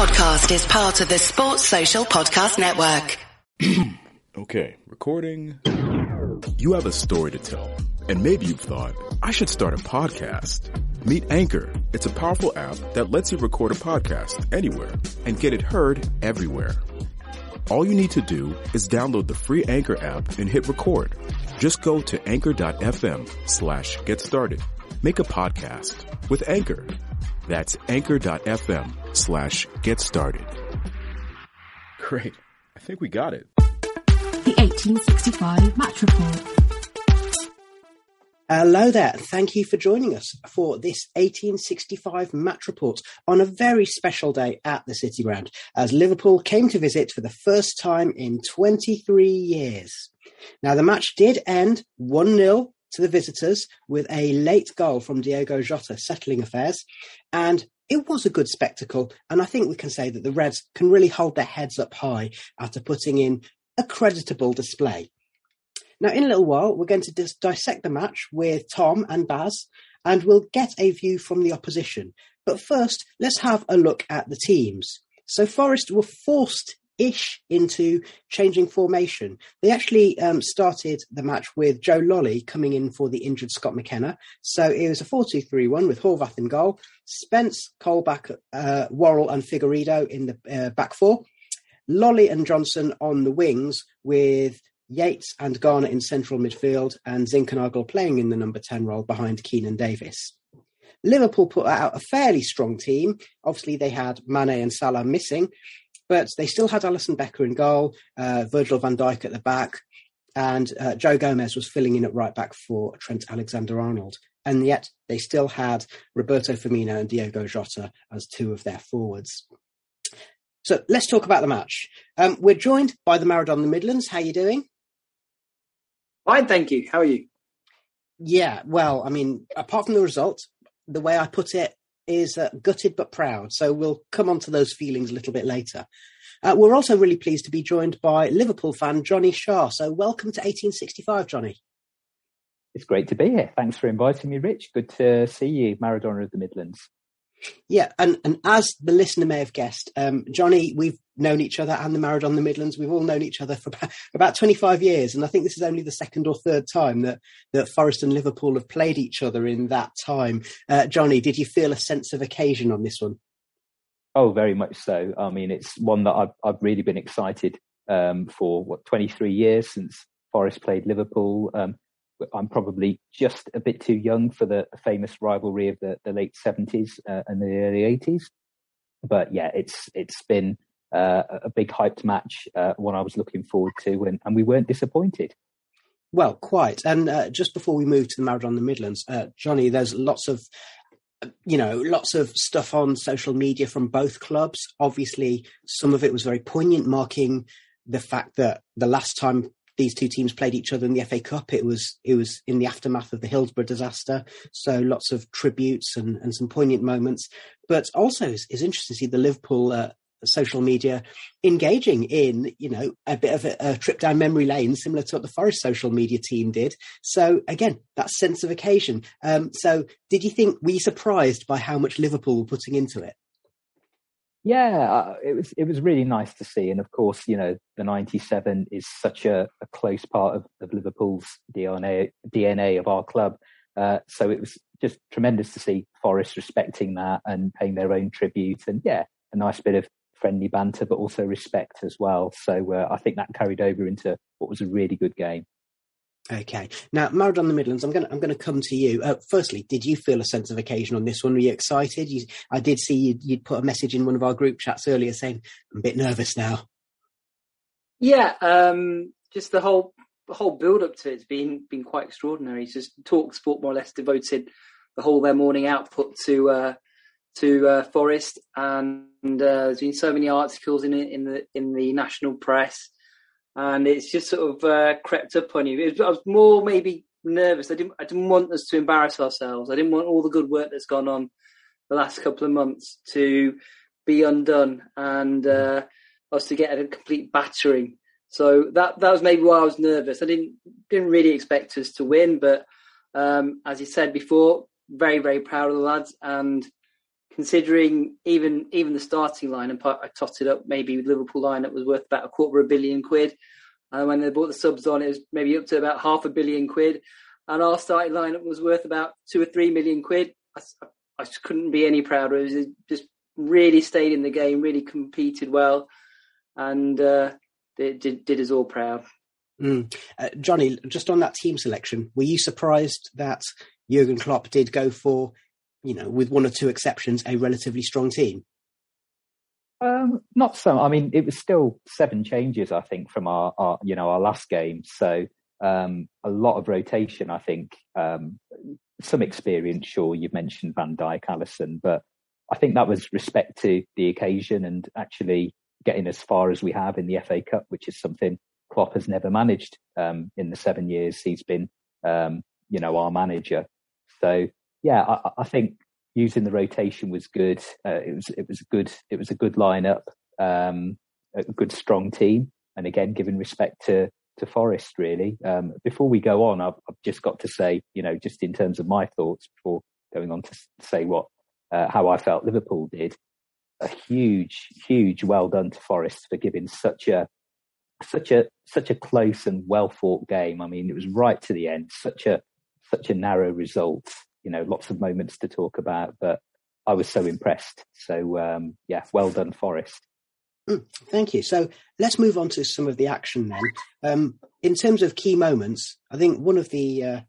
podcast is part of the Sports Social Podcast Network. Okay, recording. You have a story to tell, and maybe you've thought, I should start a podcast. Meet Anchor. It's a powerful app that lets you record a podcast anywhere and get it heard everywhere. All you need to do is download the free Anchor app and hit record. Just go to anchor.fm/get started. Make a podcast with Anchor. That's anchor.fm/get started. Great. I think we got it. The 1865 Match Report. Hello there. Thank you for joining us for this 1865 Match Report on a very special day at the City Ground as Liverpool came to visit for the first time in 23 years. Now, the match did end 1-0 to the visitors with a late goal from Diogo Jota settling affairs, and it was a good spectacle, and I think we can say that the Reds can really hold their heads up high after putting in a creditable display. Now, in a little while, we're going to dissect the match with Tom and Baz, and we'll get a view from the opposition. But first, let's have a look at the teams. So Forest were forced-ish into changing formation. They actually started the match with Joe Lolly coming in for the injured Scott McKenna. So it was a 4-2-3-1 with Horvath in goal, Spence, Colback, Worrall and Figueiredo in the back four, Lolly and Johnson on the wings with Yates and Garner in central midfield and Zinckernagel playing in the number 10 role behind Keenan Davis. Liverpool put out a fairly strong team. Obviously, they had Mane and Salah missing, but they still had Allison Becker in goal, Virgil van Dijk at the back, and Joe Gomez was filling in at right back for Trent Alexander-Arnold. And yet they still had Roberto Firmino and Diogo Jota as two of their forwards. So let's talk about the match. We're joined by the Maradona Midlands. How are you doing? Fine, thank you. How are you? Yeah, well, I mean, apart from the result, the way I put it is gutted but proud. So we'll come on to those feelings a little bit later. We're also really pleased to be joined by Liverpool fan Johnny Shah. So welcome to 1865, Johnny. It's great to be here. Thanks for inviting me, Rich. Good to see you, Maradona of the Midlands. Yeah, and as the listener may have guessed, Johnny, we've known each other, and the Maradona of the Midlands, we've all known each other for about 25 years. And I think this is only the second or third time that Forest and Liverpool have played each other in that time. Johnny, did you feel a sense of occasion on this one? Oh, very much so. I mean, it's one that I've really been excited for, 23 years since Forest played Liverpool. I'm probably just a bit too young for the famous rivalry of the late 70s and the early 80s. But yeah, it's been a big hyped match, one I was looking forward to, and we weren't disappointed. Well, quite. And just before we move to the Maradona of the Midlands, Johnny, there's lots of stuff on social media from both clubs. Obviously, some of it was very poignant, marking the fact that the last time these two teams played each other in the FA Cup, it was in the aftermath of the Hillsborough disaster. So lots of tributes and some poignant moments. But also it's interesting to see the Liverpool social media engaging in, a bit of a trip down memory lane, similar to what the Forest social media team did. So again, that sense of occasion. So were you surprised by how much Liverpool were putting into it? Yeah, it was really nice to see. And of course, the 97 is such a close part of Liverpool's DNA of our club. So it was just tremendous to see Forest respecting that and paying their own tribute. And yeah, a nice bit of friendly banter, but also respect as well. So I think that carried over into what was a really good game. Okay. Now, Maradona of the Midlands, I'm going to come to you. Firstly, did you feel a sense of occasion on this one? Were you excited? I did see you'd put a message in one of our group chats earlier saying, I'm a bit nervous now. Yeah, just the whole build-up to it's been quite extraordinary. It's just Talk Sport more or less devoted the whole their morning output to Forest, and there's been so many articles in the national press. And it's just sort of crept up on you. I was more maybe nervous. I didn't want us to embarrass ourselves. I didn't want all the good work that's gone on the last couple of months to be undone and us to get a complete battering. So that was maybe why I was nervous. I didn't really expect us to win, but as you said before, very, very proud of the lads. And considering even the starting line, and I totted up, maybe Liverpool lineup was worth about £250 million. And when they brought the subs on, it was maybe up to about £500 million. And our starting lineup was worth about £2 or £3 million. I just couldn't be any prouder. It was just really stayed in the game, really competed well, and did us all proud. Johnny, just on that team selection, were you surprised that Jurgen Klopp did go for, with one or two exceptions, a relatively strong team? Not so. I mean, it was still 7 changes, I think, from our last game. So a lot of rotation, I think. Some experience, sure. You mentioned Van Dijk, Allison, but I think that was respect to the occasion and actually getting as far as we have in the FA Cup, which is something Klopp has never managed in the 7 years he's been, our manager. So yeah, I think using the rotation was good. It was a good lineup, a good strong team, and again, giving respect to Forest, really. Before we go on, I've just got to say, just in terms of my thoughts before going on to say how I felt Liverpool did, a huge well done to Forest for giving such a close and well fought game. I mean, it was right to the end, such a narrow result. Lots of moments to talk about, but I was so impressed. So well done, Forest. Thank you. So let's move on to some of the action then. In terms of key moments, I think one of the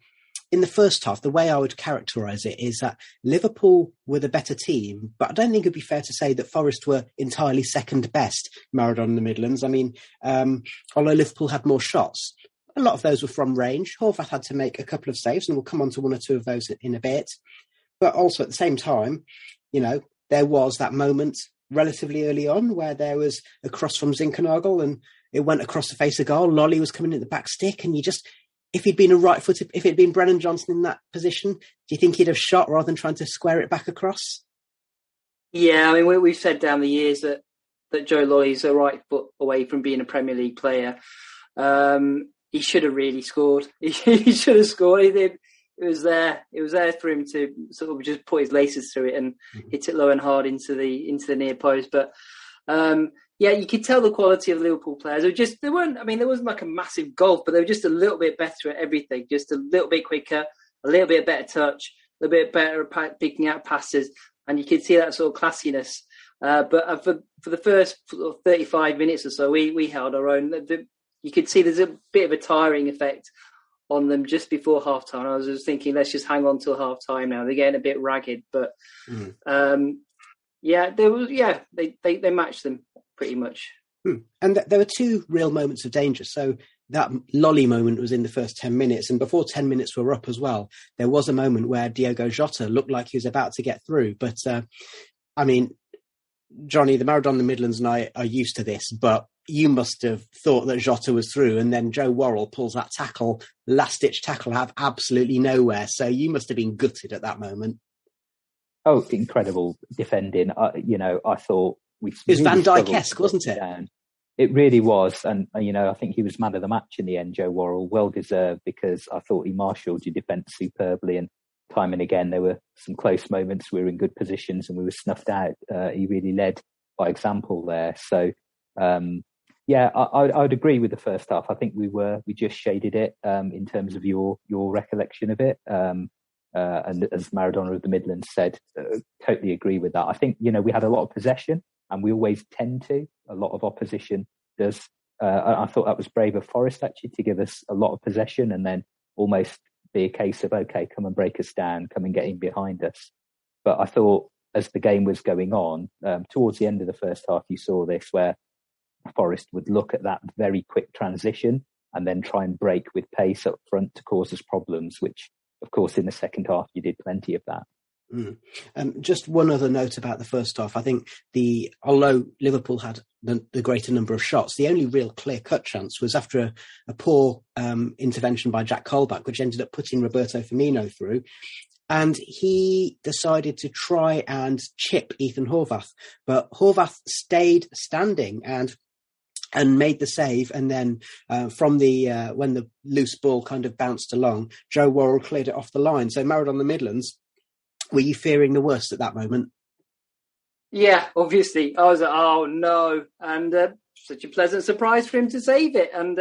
in the first half, the way I would characterise it is that Liverpool were the better team, but I don't think it'd be fair to say that Forest were entirely second best Maradona in the Midlands. I mean, although Liverpool had more shots, a lot of those were from range. Horvath had to make a couple of saves, and we'll come on to one or two of those in a bit. But also at the same time, there was that moment relatively early on where there was a cross from Zinckernagel and it went across the face of goal. Lolly was coming in the back stick, and if he'd been if it'd been Brennan Johnson in that position, do you think he'd have shot rather than trying to square it back across? Yeah, I mean, we've said down the years that Joe Lolly's a right foot away from being a Premier League player. He should have really scored. He should have scored. He did. It was there for him to sort of just put his laces through it and hit it low and hard into the near post. But you could tell the quality of the Liverpool players. There wasn't like a massive gulf, but they were just a little bit better at everything. Just a little bit quicker, a little bit better touch, a little bit better at picking out passes, and you could see that sort of classiness. But for the first 35 minutes or so, we held our own. You could see there's a bit of a tiring effect on them just before half time. I was just thinking, let's just hang on till half time now. They're getting a bit ragged, but they matched them pretty much. And there were 2 real moments of danger. So that Lolly moment was in the first 10 minutes, and before 10 minutes were up as well, there was a moment where Diogo Jota looked like he was about to get through. But Johnny, the Maradona in the Midlands and I are used to this, but you must have thought that Jota was through, and then Joe Worrall pulls that last-ditch tackle out of absolutely nowhere. So you must have been gutted at that moment. Oh, incredible defending. I thought it was really Van Dijk-esque, wasn't it? Down. It really was. And, I think he was man of the match in the end, Joe Worrall. Well deserved, because I thought he marshalled your defence superbly, and time and again there were some close moments. We were in good positions and we were snuffed out. He really led by example there. So I would agree with the first half. I think we just shaded it in terms of your recollection of it. And as Maradona of the Midlands said, totally agree with that. I think we had a lot of possession, and we always tend to. A lot of opposition does. I thought that was brave of Forest actually to give us a lot of possession and then almost be a case of, okay, come and break us down, come and get in behind us. But I thought as the game was going on, towards the end of the first half, you saw this where Forest would look at that very quick transition and then try and break with pace up front to cause us problems, which, of course, in the second half, you did plenty of that. Just one other note about the first half. I think although Liverpool had the greater number of shots, the only real clear-cut chance was after a poor intervention by Jack Colback, which ended up putting Roberto Firmino through. And he decided to try and chip Ethan Horvath. But Horvath stayed standing and made the save. And then from when the loose ball kind of bounced along, Joe Worrall cleared it off the line. So Maradona in the Midlands, were you fearing the worst at that moment? Yeah, obviously. I was like, oh no. And such a pleasant surprise for him to save it. And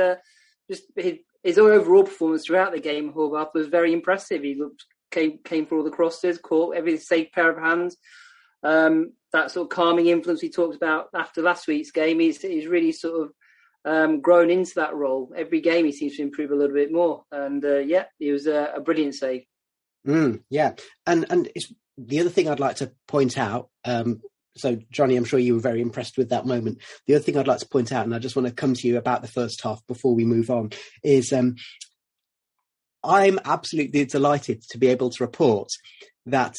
just his overall performance throughout the game, Horvath, was very impressive. He came for all the crosses, caught every safe pair of hands. That sort of calming influence we talked about after last week's game, he's really sort of grown into that role. Every game he seems to improve a little bit more. And he was a brilliant save. Yeah. And it's the other thing I'd like to point out, so Johnny, I'm sure you were very impressed with that moment. The other thing I'd like to point out, and I just want to come to you about the first half before we move on, is I'm absolutely delighted to be able to report that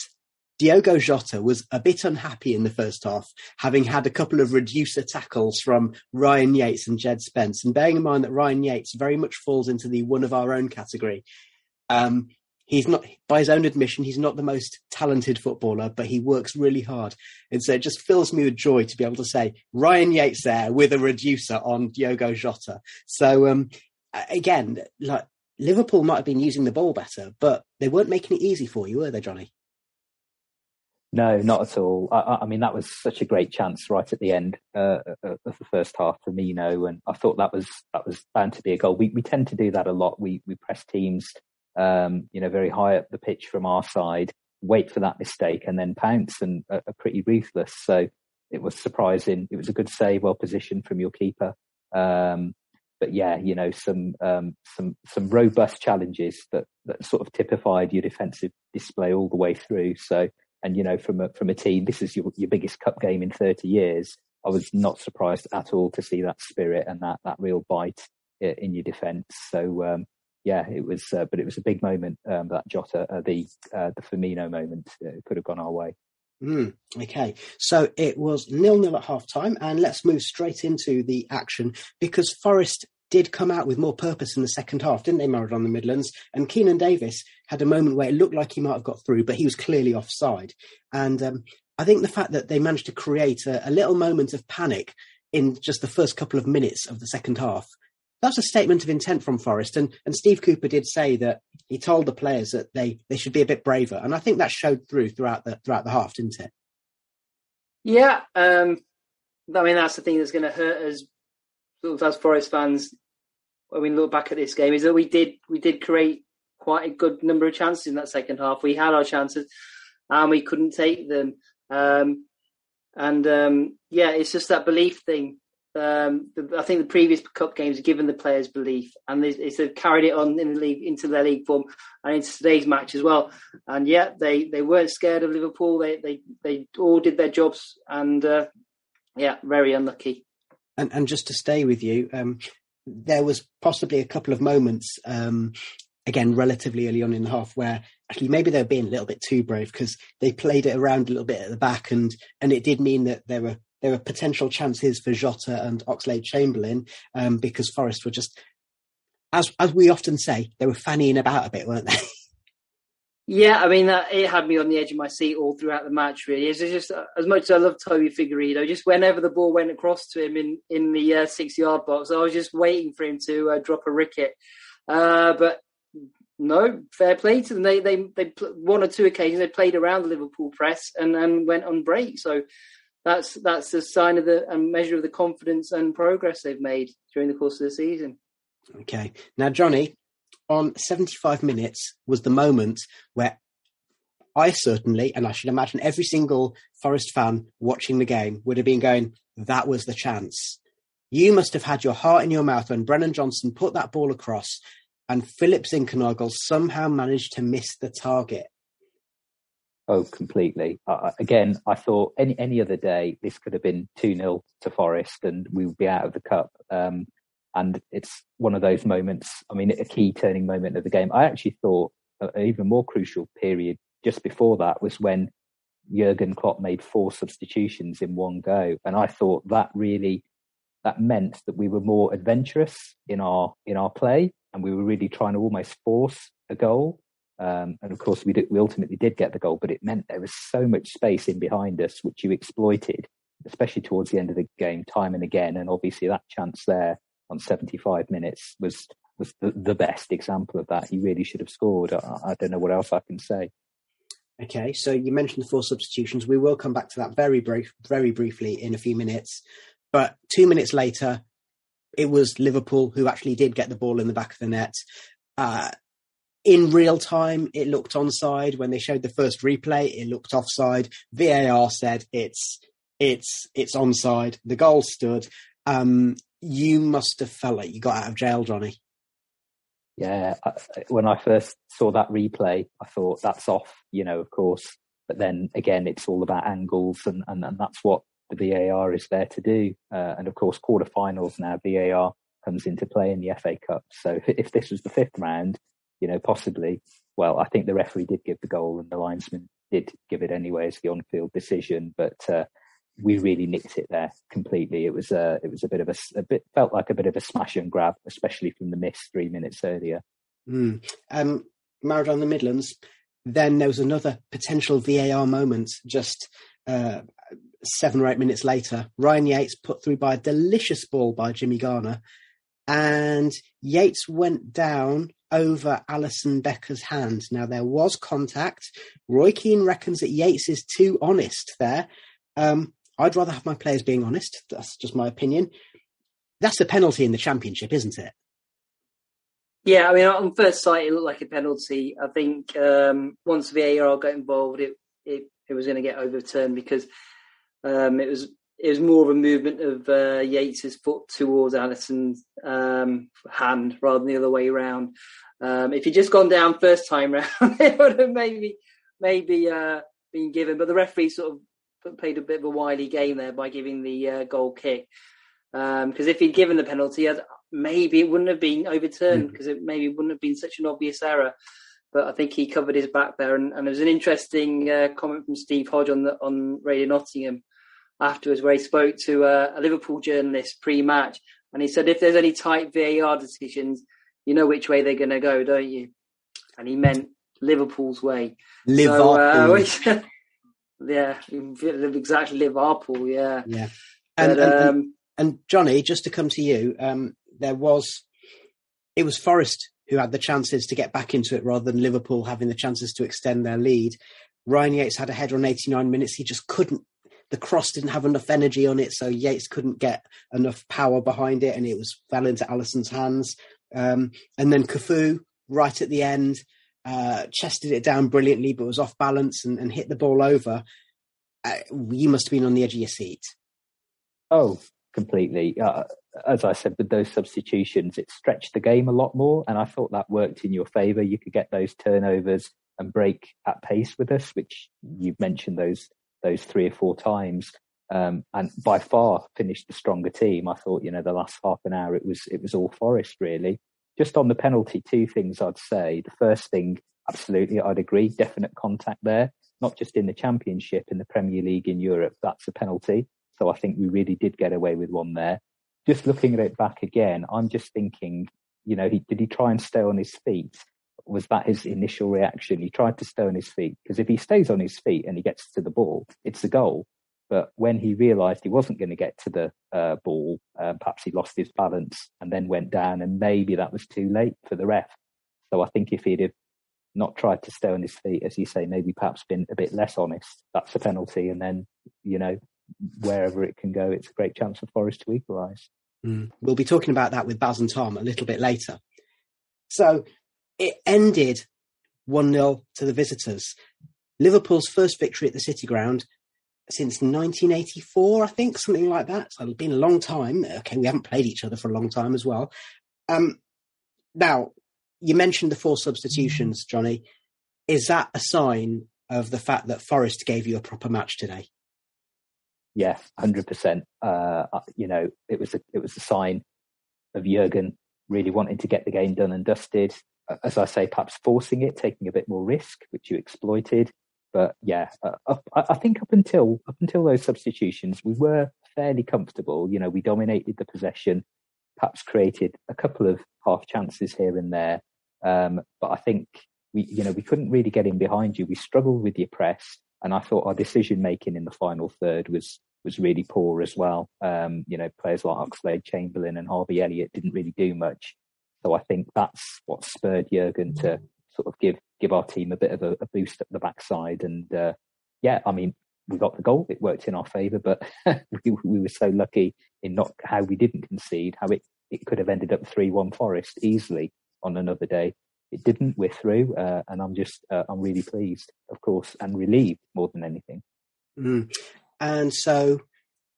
Diogo Jota was a bit unhappy in the first half, having had a couple of reducer tackles from Ryan Yates and Jed Spence. And bearing in mind that Ryan Yates very much falls into the one of our own category. He's not, by his own admission, he's not the most talented footballer, but he works really hard. And so it just fills me with joy to be able to say Ryan Yates there with a reducer on Diogo Jota. So again, like Liverpool might have been using the ball better, but they weren't making it easy for you, were they, Johnny? No, not at all. I mean, that was such a great chance right at the end of the first half for Mino, and I thought that was bound to be a goal. We tend to do that a lot. We press teams, very high up the pitch from our side, wait for that mistake, and then pounce and are pretty ruthless. So it was surprising. It was a good save, well positioned from your keeper. But yeah, some robust challenges that sort of typified your defensive display all the way through. So. And, from a team, this is your biggest cup game in 30 years. I was not surprised at all to see that spirit and that real bite in your defence. So, it was, but it was a big moment, that Jota, the Firmino moment. It could have gone our way. Okay, so it was 0-0 at half time, and let's move straight into the action because Forest did come out with more purpose in the second half, didn't they, Maradona and the Midlands? And Keenan Davis had a moment where it looked like he might have got through, but he was clearly offside. And I think the fact that they managed to create a little moment of panic in just the first couple of minutes of the second half, that's a statement of intent from Forest. And Steve Cooper did say that he told the players that they should be a bit braver. And I think that showed throughout the half, didn't it? Yeah. I mean, that's the thing that's going to hurt us sort of as Forest fans when we look back at this game, is that we did create quite a good number of chances in that second half. We had our chances and we couldn't take them. It's just that belief thing. I think the previous cup games have given the players belief, and they've carried it on in the league into their league form and into today's match as well. And they weren't scared of Liverpool. They all did their jobs, and very unlucky. And just to stay with you, there was possibly a couple of moments, again, relatively early on in the half, where actually maybe they were being a little bit too brave because they played it around a little bit at the back, and it did mean that there were potential chances for Jota and Oxlade-Chamberlain because Forest were just, as we often say, they were fannying about a bit, weren't they? Yeah, I mean, it had me on the edge of my seat all throughout the match, really. It's just, as much as I love Toby Figueiredo, just whenever the ball went across to him in the 6-yard box, I was just waiting for him to drop a ricket. But no, fair play to them. They one or two occasions, they played around the Liverpool press and went on break. So that's a sign of a measure of the confidence and progress they've made during the course of the season. Okay. Now, Johnny, on 75 minutes was the moment where I certainly, and I should imagine every single Forest fan watching the game would have been going, that was the chance. You must have had your heart in your mouth when Brennan Johnson put that ball across and Philip Zinckernagel somehow managed to miss the target. Oh, completely. Again, I thought any other day, this could have been 2-0 to Forest and we would be out of the cup. And it's one of those moments, I mean, a key turning moment of the game. I actually thought an even more crucial period just before that was when Jurgen Klopp made 4 substitutions in one go. And I thought that meant that we were more adventurous in our play and we were really trying to almost force a goal. And of course, we ultimately did get the goal, but it meant there was so much space in behind us, which you exploited, especially towards the end of the game, time and again. And obviously that chance there on 75 minutes was the best example of that. He really should have scored. I don't know what else I can say. Okay, so you mentioned the 4 substitutions. We will come back to that very briefly in a few minutes. But 2 minutes later, it was Liverpool who actually did get the ball in the back of the net. In real time, it looked onside. When they showed the first replay, it looked offside. VAR said it's onside. The goal stood. You must have felt like you got out of jail, Johnny. Yeah, when I first saw that replay, I thought that's off, of course. But then again, it's all about angles, and that's what the VAR is there to do. And of course, quarterfinals now, VAR comes into play in the FA Cup. So if this was the 5th round, possibly, well, I think the referee did give the goal and the linesman did give it anyway as the on-field decision. But we really nicked it there completely. It was felt like a bit of a smash and grab, especially from the miss 3 minutes earlier. Maradona, the Midlands. Then there was another potential VAR moment just 7 or 8 minutes later. Ryan Yates put through by a delicious ball by Jimmy Garner, and Yates went down over Allison Becker's hand. Now, there was contact. Roy Keane reckons that Yates is too honest there. I'd rather have my players being honest. That's just my opinion. That's a penalty in the Championship, isn't it? Yeah, I mean, on first sight, it looked like a penalty. I think once VAR got involved, it was going to get overturned because it was more of a movement of Yates's foot towards Allison's hand rather than the other way around. If he'd just gone down first time round, it would have maybe been given. But the referee sort of played a bit of a wily game there by giving the goal kick. Because if he'd given the penalty, maybe it wouldn't have been overturned because it maybe wouldn't have been such an obvious error. But I think he covered his back there. And there was an interesting comment from Steve Hodge on Radio Nottingham afterwards, where he spoke to a Liverpool journalist pre-match, and he said, if there's any tight VAR decisions, you know which way they're going to go, don't you? And he meant Liverpool's way. LiVARpool. So, yeah, exactly, LiVARpool, yeah. Yeah. But, and Johnny, just to come to you, it was Forest who had the chances to get back into it rather than Liverpool having the chances to extend their lead. Ryan Yates had a header on 89 minutes. He just couldn't. The cross didn't have enough energy on it, so Yates couldn't get enough power behind it, and it fell into Allison's hands. And then Cafu, right at the end, chested it down brilliantly, but was off balance and hit the ball over. You must have been on the edge of your seat. Oh, completely. As I said, with those substitutions, it stretched the game a lot more, and I thought that worked in your favour. You could get those turnovers and break at pace with us, which you've mentioned those 3 or 4 times, and by far finished the stronger team. I thought, the last half an hour, it was all Forest, really. Just on the penalty, 2 things I'd say. The first thing, absolutely, I'd agree, definite contact there, not just in the Championship, in the Premier League in Europe, that's a penalty. So I think we really did get away with one there. Just looking at it back again, I'm just thinking, did he try and stay on his feet? Was that his initial reaction? He tried to stay on his feet, because if he stays on his feet and he gets to the ball, it's a goal. But when he realised he wasn't going to get to the ball, perhaps he lost his balance and then went down, and maybe that was too late for the ref. So I think if he'd have not tried to stay on his feet, as you say, maybe perhaps been a bit less honest, that's a penalty. And then, wherever it can go, it's a great chance for Forest to equalise. We'll be talking about that with Baz and Tom a little bit later. So it ended 1-0 to the visitors. Liverpool's first victory at the City Ground since 1984, I think, something like that. So it's been a long time. Okay, we haven't played each other for a long time as well. Now, you mentioned the 4 substitutions, Johnny. Is that a sign of the fact that Forest gave you a proper match today? Yeah, 100%. It was a sign of Jurgen really wanting to get the game done and dusted. As I say, perhaps forcing it, taking a bit more risk, which you exploited. But yeah, I think up until those substitutions, we were fairly comfortable. We dominated the possession, perhaps created a couple of half chances here and there. But I think we couldn't really get in behind you. We struggled with your press, and I thought our decision making in the final third was really poor as well. Players like Oxlade-Chamberlain and Harvey Elliott didn't really do much. So I think that's what spurred Jurgen to sort of give give our team a bit of a boost at the backside. And we got the goal. It worked in our favour, but we were so lucky in not how we didn't concede, how it could have ended up 3-1 Forest easily on another day. It didn't. We're through, and I'm really pleased, of course, and relieved more than anything. And so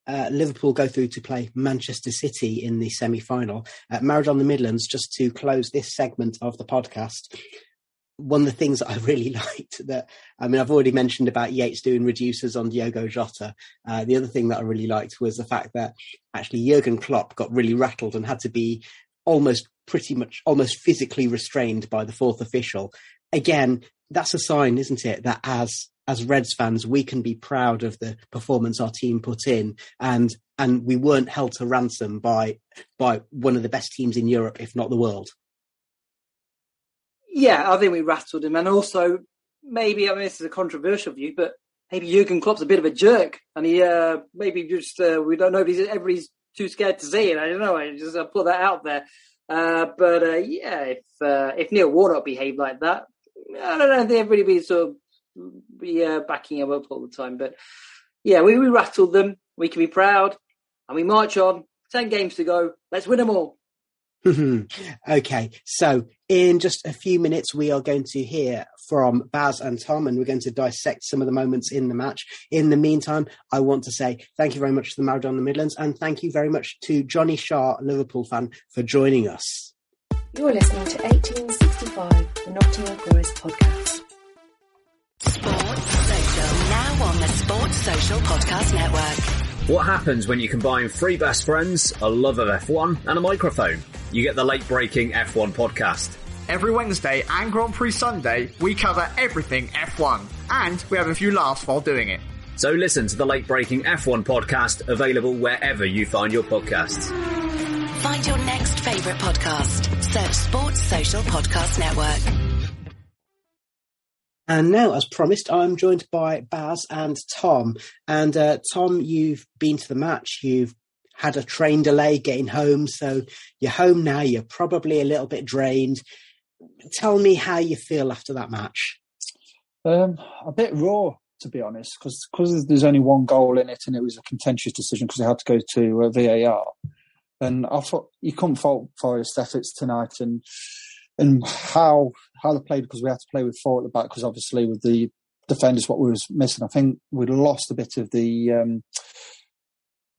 Liverpool go through to play Manchester City in the semi-final. Maradona in the Midlands, just to close this segment of the podcast, one of the things that I really liked I've already mentioned about Yates doing reducers on Diogo Jota. The other thing that I really liked was the fact that actually Jurgen Klopp got really rattled and had to be almost physically restrained by the fourth official. Again, that's a sign, isn't it, that as Reds fans, we can be proud of the performance our team put in, and we weren't held to ransom by one of the best teams in Europe, if not the world. Yeah, I think we rattled him. And also, maybe, this is a controversial view, but maybe Jurgen Klopp's a bit of a jerk. And he maybe just, we don't know if everybody's too scared to say it. I don't know. I just put that out there. If Neil Warnock behaved like that, I don't know if everybody be backing him up all the time. But yeah, we rattled them. We can be proud. And we march on. 10 games to go. Let's win them all. Okay, so in just a few minutes, we are going to hear from Baz and Tom, and we're going to dissect some of the moments in the match. In the meantime, I want to say thank you very much to the Maradona in the Midlands, and thank you very much to Johnny Shah, Liverpool fan, for joining us. You're listening to 1865, the Nottingham Forest podcast. Sports Social, now on the Sports Social Podcast Network. What happens when you combine three best friends, a love of F1 and a microphone? You get the late-breaking F1 podcast. Every Wednesday and Grand Prix Sunday, we cover everything F1. And we have a few laughs while doing it. So listen to the late-breaking F1 podcast, available wherever you find your podcasts. Find your next favourite podcast. Search Sports Social Podcast Network. And now, as promised, I'm joined by Baz and Tom. And Tom, you've been to the match. You've had a train delay getting home. So you're home now. You're probably a little bit drained. Tell me how you feel after that match. A bit raw, to be honest, because there's only one goal in it and it was a contentious decision because it had to go to VAR. And I thought you couldn't fault Forest efforts tonight and how they played, because we had to play with four at the back, because obviously with the defenders what we was missing. I think we'd lost a bit of the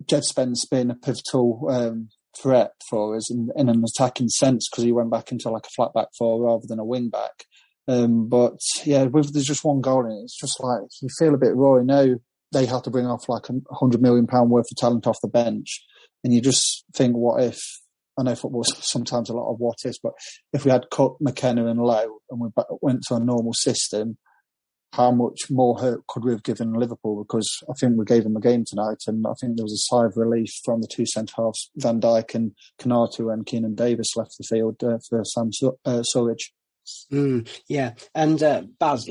Jed Spence being a pivotal threat for us in an attacking sense, because he went back into like a flat back four rather than a wing back. But yeah, there's just one goal in it. It's just like you feel a bit raw. You know, they had to bring off like £100 million worth of talent off the bench, and you just think, what if? I know football's sometimes a lot of what ifs, but if we had cut McKenna and Lowe and we went to a normal system, how much more hurt could we have given Liverpool? Because I think we gave them a game tonight, and I think there was a sigh of relief from the two centre-halves, Van Dijk and Konatu, and Keenan Davis left the field for Sam Surridge. Yeah, and Baz,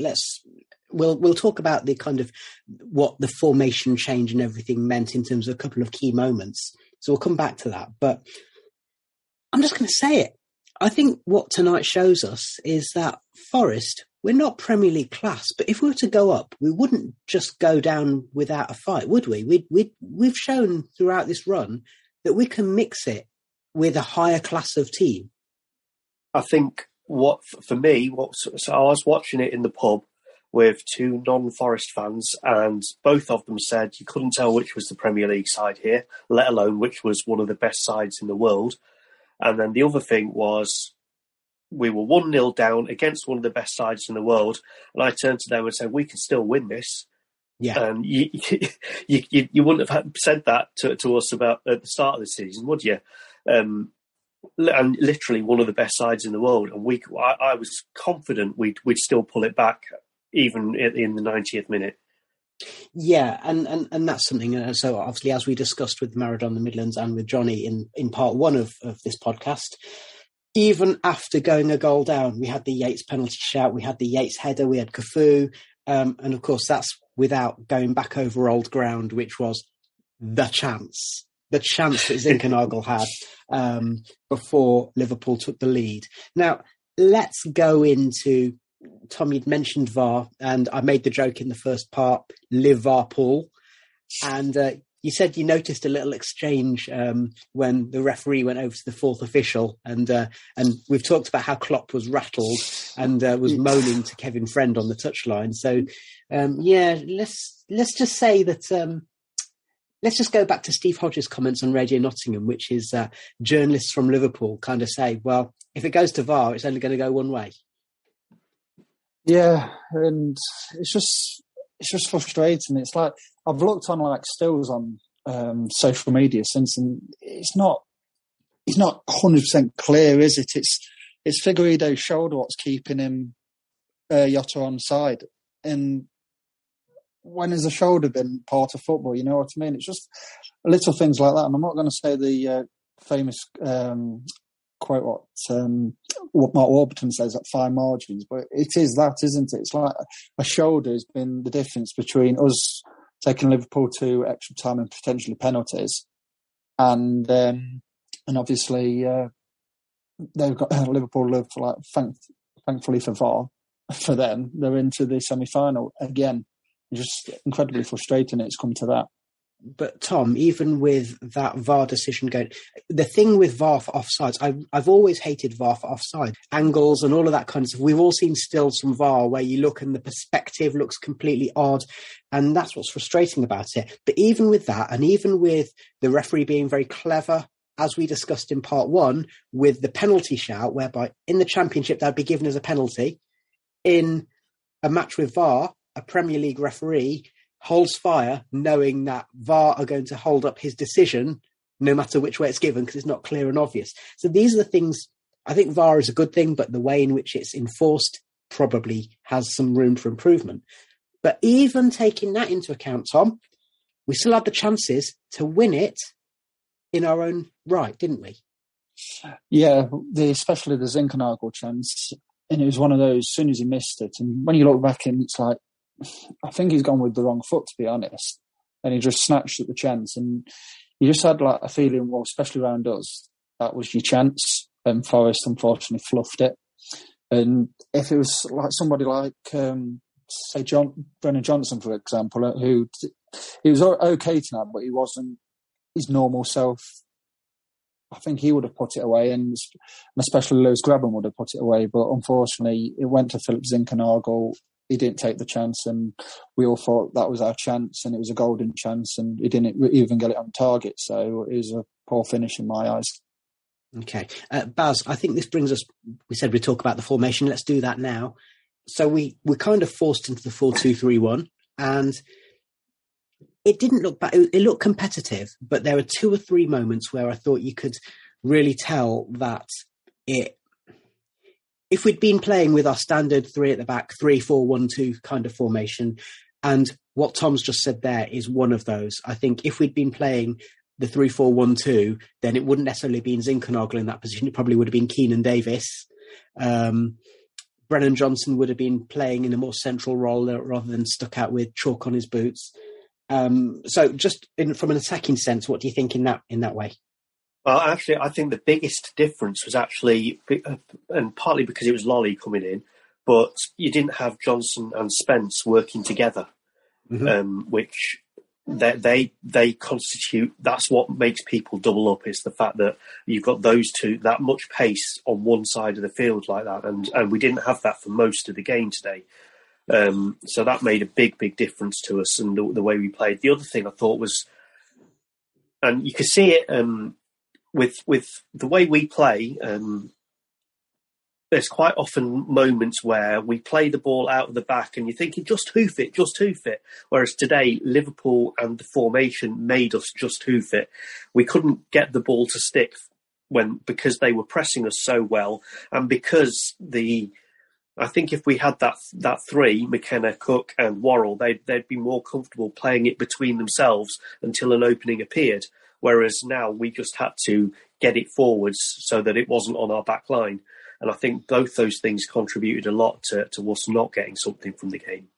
we'll talk about the kind of what the formation change and everything meant in terms of a couple of key moments. So we'll come back to that, but I'm just going to say it. I think what tonight shows us is that Forest, we're not Premier League class, but if we were to go up, we wouldn't just go down without a fight, would we? We've shown throughout this run that we can mix it with a higher class of team. I think so I was watching it in the pub with two non-Forest fans, and both of them said you couldn't tell which was the Premier League side here, let alone which was one of the best sides in the world. And then the other thing was we were 1-0 down against one of the best sides in the world. And I turned to them and said, we can still win this. Yeah. And you wouldn't have said that to us about at the start of the season, would you? And literally one of the best sides in the world. And I was confident we'd still pull it back, even in the 90th minute. Yeah, and that's something. So obviously, as we discussed with Maradona in the Midlands and with Johnny in part one of this podcast, even after going a goal down, we had the Yates penalty shout, we had the Yates header, we had Cafu, and of course that's without going back over old ground, which was the chance that Zinckernagel had before Liverpool took the lead. Now let's go into Tom, you'd mentioned VAR, and I made the joke in the first part, LiVARpool, and you said you noticed a little exchange when the referee went over to the fourth official, and we've talked about how Klopp was rattled and was moaning to Kevin Friend on the touchline. So, let's just say that. Let's just go back to Steve Hodges' comments on Radio Nottingham, which is journalists from Liverpool kind of say, well, if it goes to VAR, it's only going to go one way. Yeah, and it's just frustrating. It's like I've looked on like stills on social media since, and it's not 100% clear, is it? It's Figueiredo's shoulder what's keeping him Jota onside, and when has the shoulder been part of football? You know what I mean? It's just little things like that. And I'm not going to say the famous quote what Mark Warburton says at fine margins, but it is that, isn't it? It's like a shoulder has been the difference between us taking Liverpool to extra time and potentially penalties, and obviously they've got Liverpool live for like thankfully for VAR for them, they're into the semi-final again. Just incredibly frustrating it's come to that. But Tom, even with that VAR decision going, the thing with VAR for offsides, I've always hated VAR for offside. Angles and all of that kind of stuff. We've all seen stills from VAR where you look and the perspective looks completely odd, and that's what's frustrating about it. But even with that, and even with the referee being very clever, as we discussed in part one, with the penalty shout, whereby in the Championship that'd be given as a penalty, in a match with VAR, a Premier League referee holds fire knowing that VAR are going to hold up his decision no matter which way it's given because it's not clear and obvious. So these are the things. I think VAR is a good thing, but the way in which it's enforced probably has some room for improvement. But even taking that into account, Tom, we still had the chances to win it in our own right, didn't we? Yeah, especially the Zinckernagel chance. And it was one of those, as soon as he missed it, and when you look back in, it's like, I think he's gone with the wrong foot, to be honest. And he just snatched at the chance. And you just had like a feeling, well, especially around us, that was your chance. And Forest, unfortunately, fluffed it. And if it was like somebody like, say, Brennan Johnson, for example, who he was okay tonight, but he wasn't his normal self, I think he would have put it away, and especially Lewis Grabban would have put it away. But unfortunately, it went to Philip Zinckernagel. He didn't take the chance, and we all thought that was our chance, and it was a golden chance, and he didn't even get it on target. So it was a poor finish in my eyes. Okay. Baz, I think this brings us, we said we'd talk about the formation. Let's do that now. So we're kind of forced into the 4-2-3-1, and it didn't look bad. It looked competitive, but there were 2 or 3 moments where I thought you could really tell that if we'd been playing with our standard 3 at the back, 3-4-1-2 kind of formation, and what Tom's just said there is one of those. I think if we'd been playing the 3-4-1-2, then it wouldn't necessarily have been Zinckernagel in that position. It probably would have been Keenan Davis. Brennan Johnson would have been playing in a more central role rather than stuck out with chalk on his boots. So just from an attacking sense, what do you think in that way? Well, actually, I think the biggest difference was actually, and partly because it was Lolly coming in, but you didn't have Johnson and Spence working together, which they constitute. That's what makes people double up, is the fact that you've got those two, that much pace on one side of the field like that, and we didn't have that for most of the game today. So that made a big difference to us and the way we played. The other thing I thought was, and you could see it with the way we play, there's quite often moments where we play the ball out of the back and you're thinking, just hoof it. Whereas today, Liverpool and the formation made us just hoof it. We couldn't get the ball to stick because they were pressing us so well, and because I think if we had that 3, McKenna, Cook and Worrall, they'd be more comfortable playing it between themselves until an opening appeared. Whereas now we just had to get it forwards so that it wasn't on our back line. And I think both those things contributed a lot to us not getting something from the game.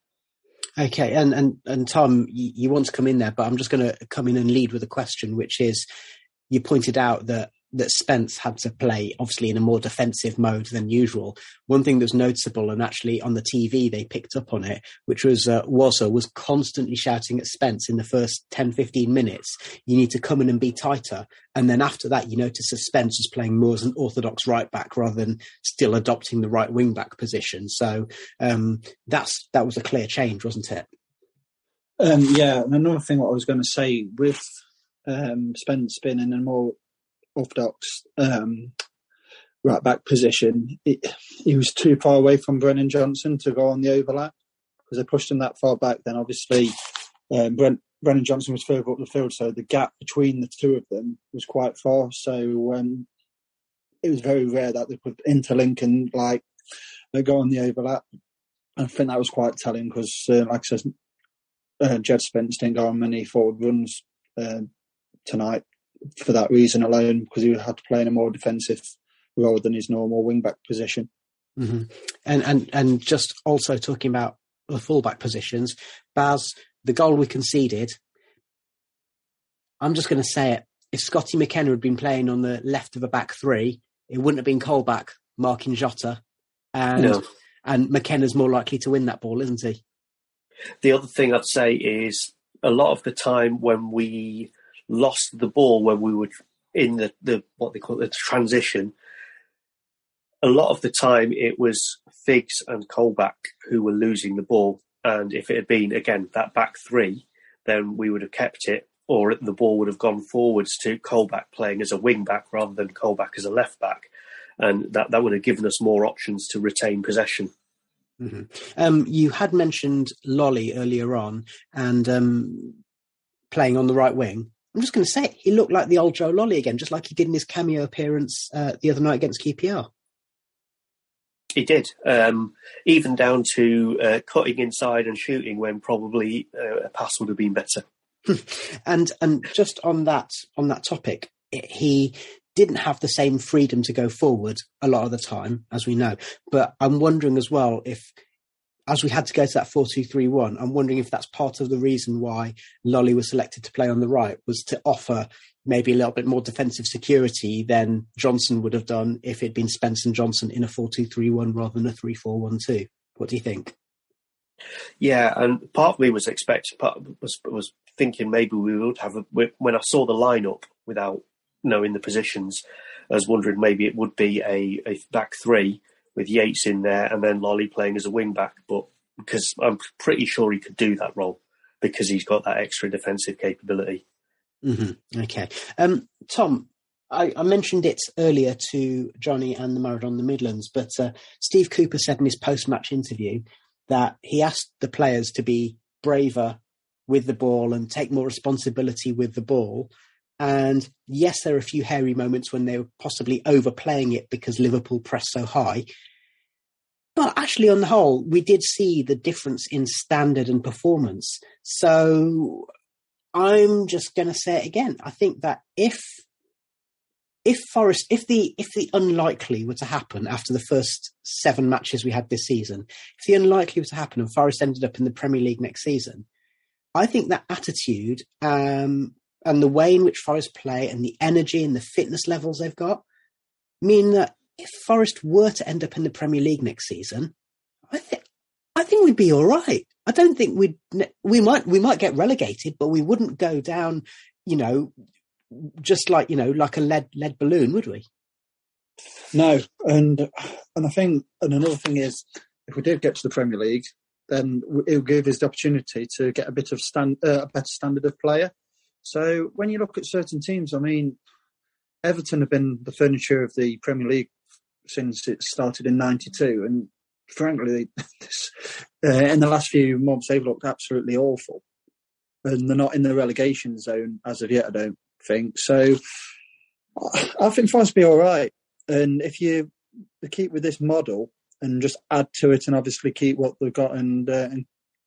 Okay, and Tom, you want to come in there, but I'm just going to come in and lead with a question, which is, you pointed out that that Spence had to play, obviously, in a more defensive mode than usual. One thing that was noticeable, and actually on the TV they picked up on it, which was Warsaw was constantly shouting at Spence in the first 10, 15 minutes, you need to come in and be tighter. And then after that, you notice that Spence was playing more as an orthodox right back rather than still adopting the right wing back position. So that was a clear change, wasn't it? Yeah, and another thing what I was going to say, with Spence being in a more orthodox right back position, he was too far away from Brennan Johnson to go on the overlap, because they pushed him that far back. Then obviously Brennan Johnson was further up the field, so the gap between the two of them was quite far. So it was very rare that they could interlink and go on the overlap. I think that was quite telling, because like I said, Jed Spence didn't go on many forward runs tonight for that reason alone, because he had to play in a more defensive role than his normal wing-back position. Mm-hmm. And just also talking about the full-back positions, Baz, the goal we conceded, I'm just going to say it, if Scotty McKenna had been playing on the left of a back three, it wouldn't have been Colback marking Jota, and McKenna's more likely to win that ball, isn't he? The other thing I'd say is, a lot of the time when we lost the ball, when we were in the what they call the transition, a lot of the time it was Figs and Colback who were losing the ball. And if it had been, again, that back three, then we would have kept it, or the ball would have gone forwards to Colback playing as a wing back rather than Colback as a left back. And that would have given us more options to retain possession. Mm-hmm. You had mentioned Lolly earlier on, and playing on the right wing. I'm just going to say it, he looked like the old Joe Lolly again, just like he did in his cameo appearance the other night against QPR. He did, even down to cutting inside and shooting when probably a pass would have been better. and just on that topic, he didn't have the same freedom to go forward a lot of the time, as we know. But I'm wondering as well if, as we had to go to that 4-2-3-1, I'm wondering if that's part of the reason why Lolly was selected to play on the right, was to offer maybe a little bit more defensive security than Johnson would have done if it'd been Spence and Johnson in a 4-2-3-1 rather than a 3-4-1-2. What do you think? Yeah, and part of me was was thinking maybe we would have when I saw the lineup without knowing the positions, I was wondering maybe it would be a back three with Yates in there and then Lolly playing as a wing back, but because I'm pretty sure he could do that role because he's got that extra defensive capability. Mm-hmm. Okay. Tom, I mentioned it earlier to Johnny and the Maradona Midlands, but Steve Cooper said in his post-match interview that he asked the players to be braver with the ball and take more responsibility with the ball. And yes, there are a few hairy moments when they were possibly overplaying it because Liverpool pressed so high. But actually, on the whole, we did see the difference in standard and performance. So I'm just going to say it again. I think that if the unlikely were to happen after the first 7 matches we had this season, if the unlikely were to happen and Forest ended up in the Premier League next season, I think that attitude and the way in which Forest play and the energy and the fitness levels they've got mean that if Forest were to end up in the Premier League next season, I think we'd be all right. I don't think we might get relegated, but we wouldn't go down, just like a lead balloon, would we? No, and I think, and another thing is, if we did get to the Premier League, then it will give us the opportunity to get a bit of a better standard of player. So when you look at certain teams, I mean, Everton have been the furniture of the Premier League since it started in '92, and frankly, in the last few months, they've looked absolutely awful. And they're not in the relegation zone as of yet, I don't think. So I think Forest will be all right. And if you keep with this model and just add to it and obviously keep what they've got and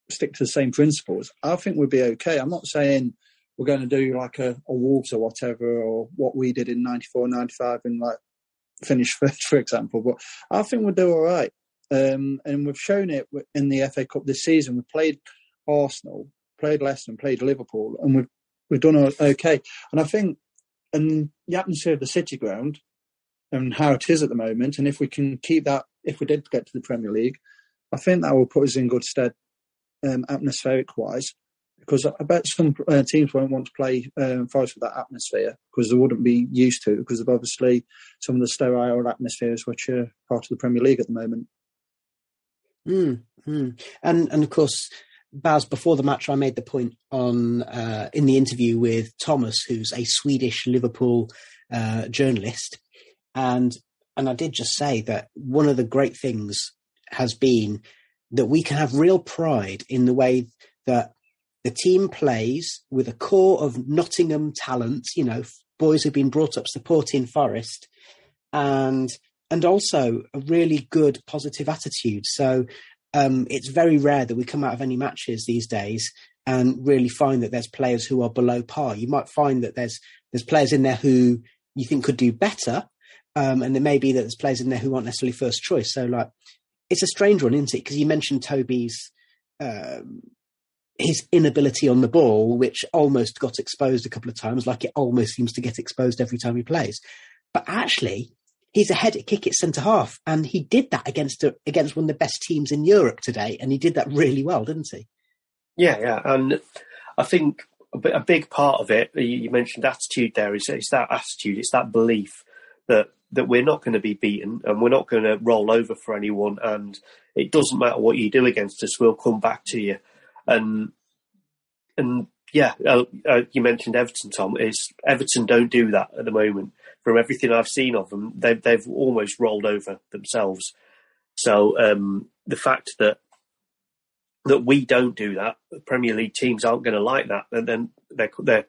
stick to the same principles, I think we'll be okay. I'm not saying we're going to do like a Wolves or whatever, or what we did in 94, 95 and like finish first, for example. But I think we'll do all right. And we've shown it in the FA Cup this season. We played Arsenal, played Leicester and played Liverpool, and we've done okay. And I think and the atmosphere of the City Ground and how it is at the moment, and if we can keep that, if we did get to the Premier League, I think that will put us in good stead atmospheric-wise, because I bet some teams won't want to play Forest with that atmosphere because they wouldn't be used to it, because of obviously some of the sterile atmospheres which are part of the Premier League at the moment. And of course, Baz, before the match, I made the point on in the interview with Thomas, who's a Swedish Liverpool journalist, and I did just say that one of the great things has been that we can have real pride in the way that the team plays with a core of Nottingham talents, you know, boys who've been brought up supporting Forest, and also a really good positive attitude. So it's very rare that we come out of any matches these days and really find that there's players who are below par. You might find that there's players in there who you think could do better, and there may be that there's players in there who aren't necessarily first choice. So, like, it's a strange one, isn't it? Because you mentioned Toby's his inability on the ball, which almost got exposed a couple of times, like it almost seems to get exposed every time he plays. But actually, he's a headed kick at centre half, and he did that against one of the best teams in Europe today, and he did that really well, didn't he? Yeah, and I think a big part of it, you mentioned attitude there, is that attitude, it's that belief that we're not going to be beaten and we're not going to roll over for anyone, and it doesn't matter what you do against us, we'll come back to you. And yeah, you mentioned Everton, Tom. Everton don't do that at the moment. From everything I've seen of them, they've almost rolled over themselves. So the fact that we don't do that, the Premier League teams aren't going to like that. And then they're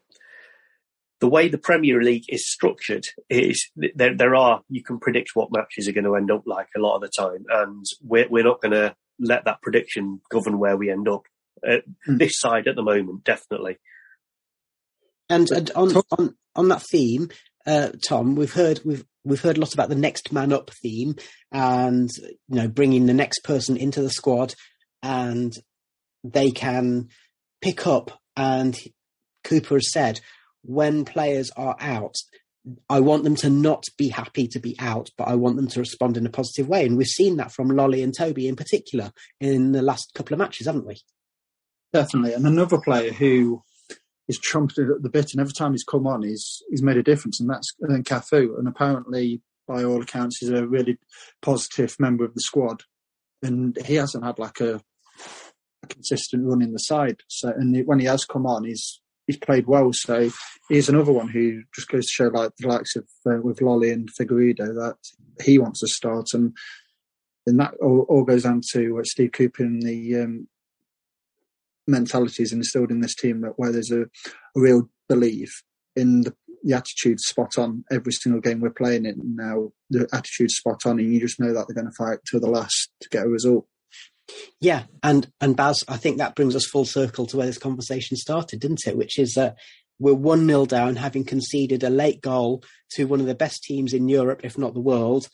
the way the Premier League is structured is you can predict what matches are going to end up like a lot of the time, and we're not going to let that prediction govern where we end up. This side at the moment, definitely. And on that theme, Tom, we've heard a lot about the next man up theme, and bringing the next person into the squad, and they can pick up. And Cooper has said, when players are out, I want them to not be happy to be out, but I want them to respond in a positive way. And we've seen that from Lolly and Toby in particular in the last couple of matches, haven't we? Definitely. And another player who is trumpeted at the bit, and every time he's come on, he's made a difference, and that's Cafu. And apparently, by all accounts, he's a really positive member of the squad. And he hasn't had like a consistent run in the side. So, and when he has come on, he's played well. So he's another one who just goes to show, like the likes of with Lolly and Figueiredo, that he wants to start. And that all goes down to Steve Cooper and the mentalities instilled in this team, where there's a real belief in the attitude spot on every single game we're playing in now. The attitude spot on, and you just know that they're going to fight to the last to get a result. Yeah, and Baz, I think that brings us full circle to where this conversation started, didn't it? Which is that we're 1-0 down, having conceded a late goal to one of the best teams in Europe, if not the world,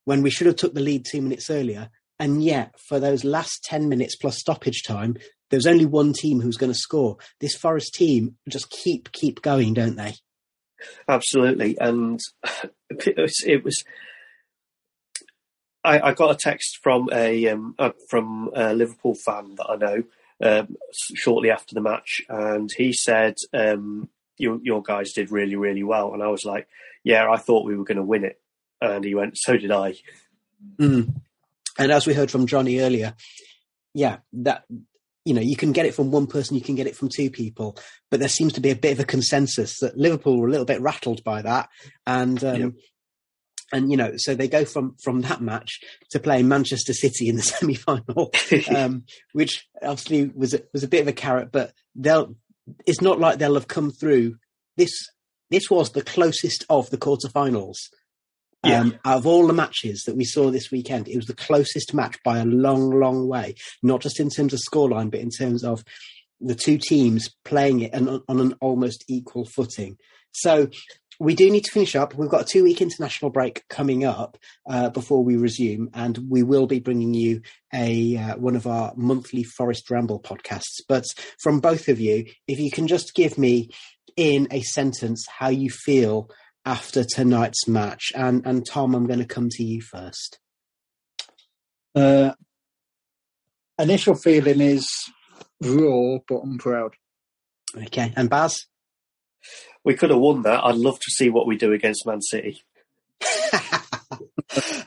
when we should have took the lead 2 minutes earlier. And yet, for those last 10 minutes plus stoppage time, there's only one team who's going to score. This Forest team just keep going, don't they? Absolutely. And it was. I got a text from a Liverpool fan that I know shortly after the match, and he said, "Your guys did really, really well." And I was like, "Yeah, I thought we were going to win it." And he went, "So did I." Mm. And as we heard from Johnny earlier, yeah, that you can get it from one person, you can get it from two people, but there seems to be a bit of a consensus that Liverpool were a little bit rattled by that, and. Yep. And, so they go from that match to playing Manchester City in the semi-final, which obviously was a bit of a carrot, but it's not like they'll have come through. This was the closest of the quarterfinals. Out of all the matches that we saw this weekend, it was the closest match by a long, long way, not just in terms of scoreline, but in terms of the two teams playing it on an almost equal footing. So, we do need to finish up. We've got a 2-week international break coming up before we resume, and we will be bringing you one of our monthly Forest Ramble podcasts. But from both of you, if you can just give me in a sentence how you feel after tonight's match. And Tom, I'm going to come to you first. Initial feeling is raw, but I'm proud. Okay, and Baz? We could have won that. I'd love to see what we do against Man City.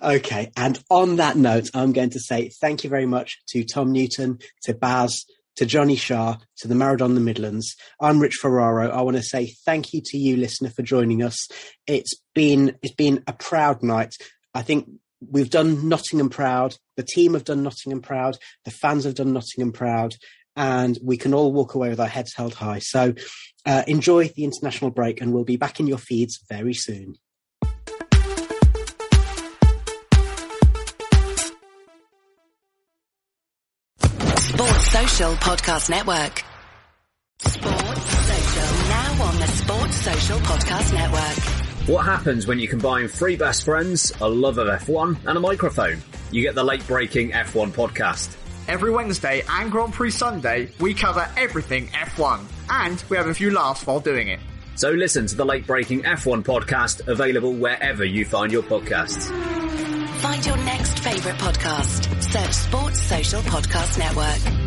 Okay, and on that note, I'm going to say thank you very much to Tom Newton, to Baz, to Johnny Shah, to the Maradona the Midlands. I'm Rich Ferraro. I want to say thank you to you, listener, for joining us. It's been a proud night. I think we've done Nottingham proud. The team have done Nottingham proud. The fans have done Nottingham proud. And we can all walk away with our heads held high. So enjoy the international break, and we'll be back in your feeds very soon. Sports Social Podcast Network. Sports Social, now on the Sports Social Podcast Network. What happens when you combine three best friends, a love of F1 and a microphone? You get the late-breaking F1 podcast. Every Wednesday and Grand Prix Sunday, we cover everything F1. And we have a few laughs while doing it. So listen to the late-breaking F1 podcast, available wherever you find your podcasts. Find your next favourite podcast. Search Sports Social Podcast Network.